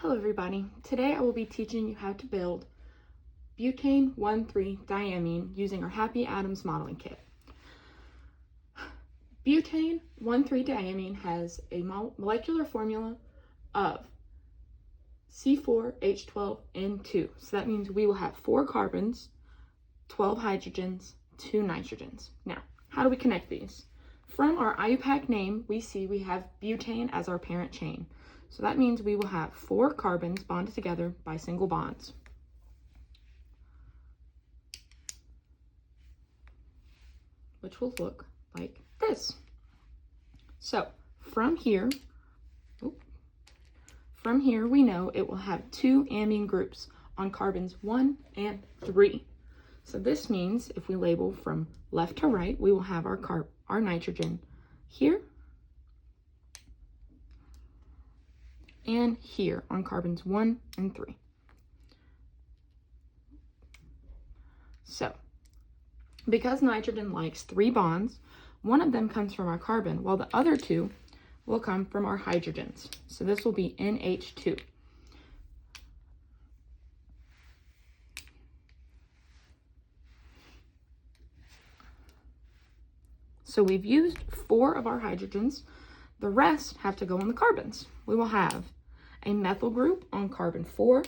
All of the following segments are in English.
Hello everybody, today I will be teaching you how to build butane-1,3-diamine using our Happy Atoms modeling kit. Butane-1,3-diamine has a molecular formula of C4H12N2. So that means we will have 4 carbons, 12 hydrogens, 2 nitrogens. Now, how do we connect these? From our IUPAC name, we see we have butane as our parent chain. So that means we will have 4 carbons bonded together by single bonds. Which will look like this. So from here we know it will have 2 amine groups on carbons 1 and 3. So this means if we label from left to right, we will have our nitrogen here and here on carbons 1 and 3. So, because nitrogen likes 3 bonds, one of them comes from our carbon, while the other 2 will come from our hydrogens. So this will be NH2. So we've used 4 of our hydrogens. The rest have to go on the carbons. We will have a methyl group on carbon 4,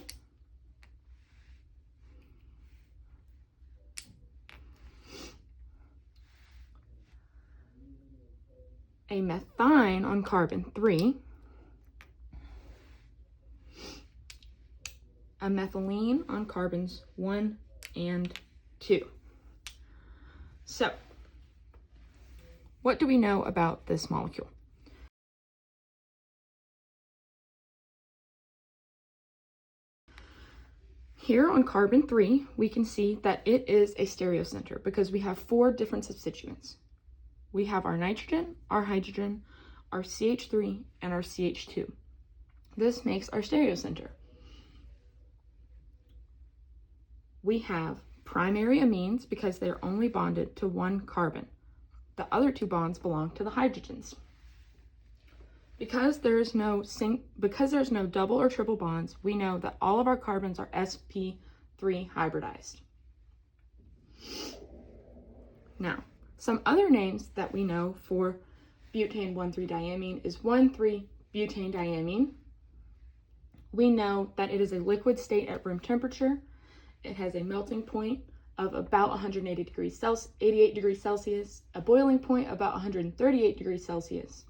a methine on carbon 3, a methylene on carbons 1 and 2. So, what do we know about this molecule? Here on carbon 3, we can see that it is a stereocenter because we have 4 different substituents. We have our nitrogen, our hydrogen, our CH3, and our CH2. This makes our stereocenter. We have primary amines because they're only bonded to 1 carbon. The other 2 bonds belong to the hydrogens. Because there's no double or triple bonds, we know that all of our carbons are sp3 hybridized. Now, some other names that we know for butane-1,3-diamine is 1,3-butane-diamine. We know that it is a liquid state at room temperature. It has a melting point of about 88 degrees Celsius, a boiling point about 138 degrees Celsius.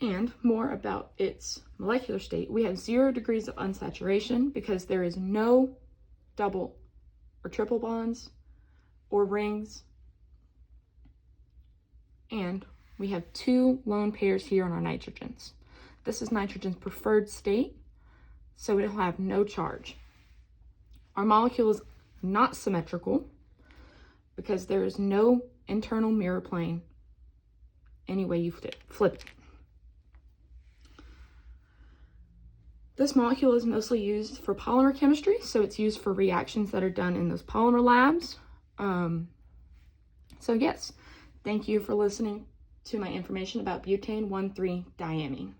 And more about its molecular state, we have 0 degrees of unsaturation because there is no double or triple bonds or rings. And we have 2 lone pairs here on our nitrogens. This is nitrogen's preferred state, so it will have no charge. Our molecule is not symmetrical because there is no internal mirror plane any way you flip it. This molecule is mostly used for polymer chemistry, so it's used for reactions that are done in those polymer labs. So yes, thank you for listening to my information about butane-1,3-diamine.